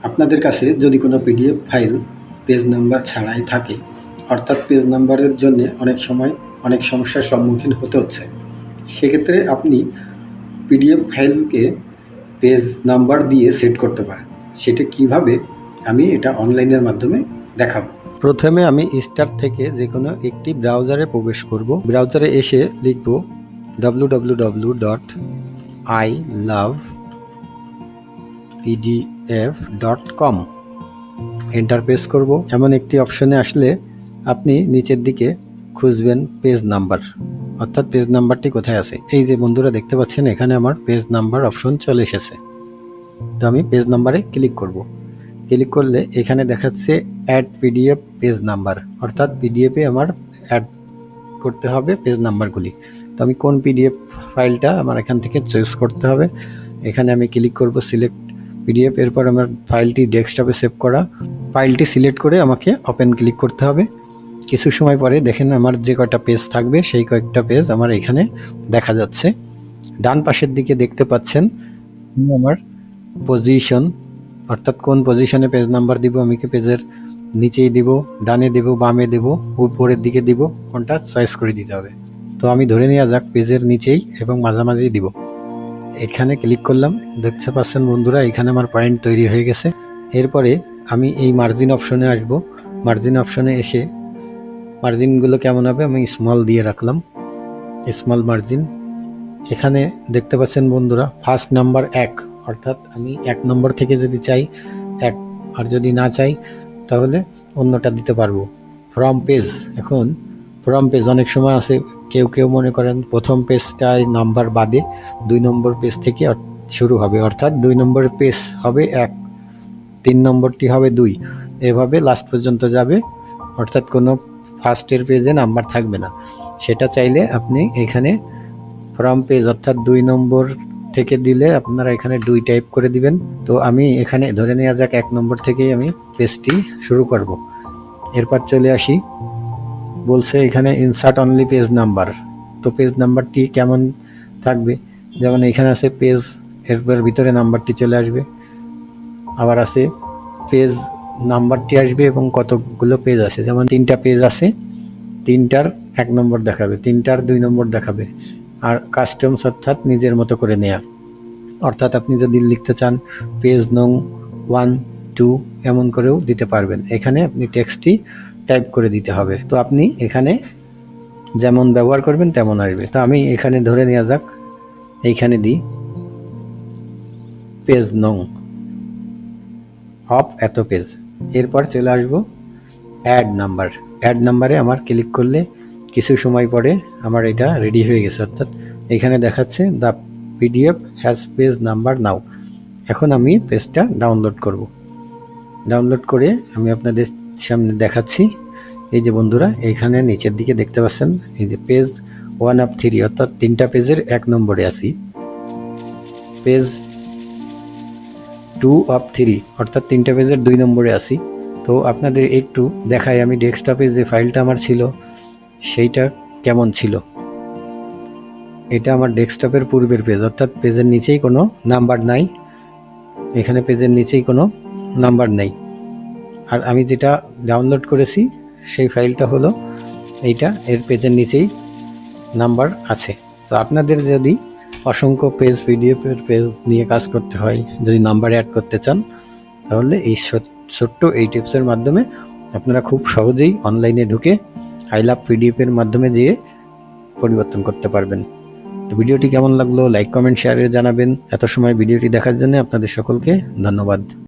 আপনাদের কাছে যদি কোনো পিডিএফ ফাইল পেজ নাম্বার ছাড়াই থাকে, অর্থাৎ পেজ নাম্বারের জন্য অনেক সময় অনেক সমস্যার সম্মুখীন হতে হচ্ছে, সেক্ষেত্রে আপনি পিডিএফ ফাইলকে পেজ নাম্বার দিয়ে সেট করতে পারেন। সেটা কিভাবে আমি এটা অনলাইনের মাধ্যমে দেখাবো। প্রথমে আমি স্টার্ট থেকে যে কোনো একটি ব্রাউজারে প্রবেশ করব। ব্রাউজারে এসে লিখব www.ilovepdf.com, এন্টার প্রেস করব। এমন একটি অপশনে আসলে আপনি নিচের দিকে খুঁজবেন পেজ নাম্বার, অর্থাৎ পেজ নাম্বারটি কোথায় আছে। এই যে বন্ধুরা দেখতে পাচ্ছেন, এখানে আমার পেজ নাম্বার অপশন চলে এসেছে। তো আমি পেজ নাম্বারে ক্লিক করব। ক্লিক করলে এখানে দেখাচ্ছে অ্যাড পিডিএফ পেজ নাম্বার, অর্থাৎ পিডিএফে আমার অ্যাড করতে হবে পেজ নাম্বারগুলি। তো আমি কোন পিডিএফ ফাইলটা আমার এখান থেকে চয়েস করতে হবে। এখানে আমি ক্লিক করব সিলেক্ট পিডিএফ। এরপর আমার ফাইলটি ডেস্কটপে সেভ করা, ফাইলটি সিলেক্ট করে আমাকে ওপেন ক্লিক করতে হবে। কিছু সময় পরে দেখেন আমার যে কয়টা পেজ থাকবে সেই কয়েকটা পেজ আমার এখানে দেখা যাচ্ছে। ডান পাশের দিকে দেখতে পাচ্ছেন আমার পজিশন, অর্থাৎ কোন পজিশনে পেজ নাম্বার দিব, আমি কি পেজের নিচেই দিব, ডানে দেব, বামে দেব, উপরের দিকে দিব, কোনটা চয়েস করে দিতে হবে। তো আমি ধরে নেওয়া যাক পেজের নিচেই এবং মাঝামাঝি দিব। এখানে ক্লিক করলাম, দেখতে পাচ্ছেন বন্ধুরা এখানে আমার পয়েন্ট তৈরি হয়ে গেছে। এরপরে আমি এই মার্জিন অপশনে আসব। মার্জিন অপশনে এসে মার্জিনগুলো কেমন হবে আমি স্মল দিয়ে রাখলাম, স্মল মার্জিন। এখানে দেখতে পাচ্ছেন বন্ধুরা ফার্স্ট নাম্বার 1, অর্থাৎ আমি 1 নম্বর থেকে যদি চাই 1, আর যদি না চাই তাহলে অন্যটা দিতে পারবো। ফ্রম পেজ, এখন ফ্রম পেজ অনেক সময় আছে কেউ মনে করেন প্রথম পেজটায় নাম্বার বাদে 2 নম্বর পেজ থেকে শুরু হবে, অর্থাৎ 2 নম্বর পেজ হবে 1, 3 নম্বরটি হবে 2, এভাবে লাস্ট পর্যন্ত যাবে, অর্থাৎ কোনো ফার্স্টের পেজে নাম্বার থাকবে না। সেটা চাইলে আপনি এখানে ফ্রম পেজ অর্থাৎ 2 নম্বর থেকে দিলে আপনারা এখানে 2 টাইপ করে দিবেন। তো আমি এখানে ধরে নেওয়া যাক 1 নম্বর থেকেই আমি পেজটি শুরু করব। এরপর চলে আসি, বলছে এখানে ইনসার্ট অনলি পেজ নাম্বার। তো পেজ নাম্বারটি কেমন থাকবে, যেমন এখানে আছে পেজ, এরপর ভিতরে নাম্বারটি চলে আসবে। আবার আছে পেজ নাম্বারটি আসবে এবং কতগুলো পেজ আছে, যেমন 3টা পেজ আছে, 3টার 1 নম্বর দেখাবে, 3টার 2 নম্বর দেখাবে। আর কাস্টমস অর্থাৎ নিজের মতো করে নেয়া, অর্থাৎ আপনি যদি লিখতে চান পেজ নং 1, 2 এমন করেও দিতে পারবেন। এখানে আপনি টেক্সটটি টাইপ করে দিতে হবে। তো আপনি এখানে যেমন ব্যবহার করবেন তেমন আসবে। তো আমি এখানে ধরে নেওয়া যাক এইখানে দিই পেজ নং অফ এত পেজ। এরপর চলে আসবো অ্যাড নাম্বার। অ্যাড নাম্বারে আমার ক্লিক করলে কিছু সময় পরে আমার এটা রেডি হয়ে গেছে, অর্থাৎ এখানে দেখাচ্ছে the PDF has page number now. এখন আমি পেজটা ডাউনলোড করব। ডাউনলোড করে আমি আপনাদের সামনে দেখাচ্ছি। এই যে বন্ধুরা এখানে নিচের দিকে দেখতে পাচ্ছেন এই যে পেজ 1 of 3, অর্থাৎ 3টা পেজের 1 নম্বরে আছি। পেজ 2 of 3, অর্থাৎ 3টা পেজের 2 নম্বরে আছি। তো আপনাদের একটু দেখাই আমি ডেস্কটপে যে ফাইলটা আমার ছিল সেইটা কেমন ছিল। এটা আমার ডেস্কটপের পূর্বের পেজ, অর্থাৎ পেজের নিচেই কোনো নাম্বার নাই, এখানে পেজের নিচেই কোনো নাম্বার নেই। আর আমি যেটা ডাউনলোড করেছি সেই ফাইলটা হলো এইটা, এর পেজের নিচেই নাম্বার আছে। তো আপনাদের যদি অসংখ্য পেজ পিডিএফের পেজ নিয়ে কাজ করতে হয়, যদি নাম্বার অ্যাড করতে চান, তাহলে এই ছোট্ট এই টিপসের মাধ্যমে আপনারা খুব সহজেই অনলাইনে ঢুকে আই লাভ পিডিএফের মাধ্যমে যেয়ে পরিবর্তন করতে পারবেন। তো ভিডিওটি কেমন লাগলো লাইক কমেন্ট শেয়ারে জানাবেন। এত সময় ভিডিওটি দেখার জন্য আপনাদের সকলকে ধন্যবাদ।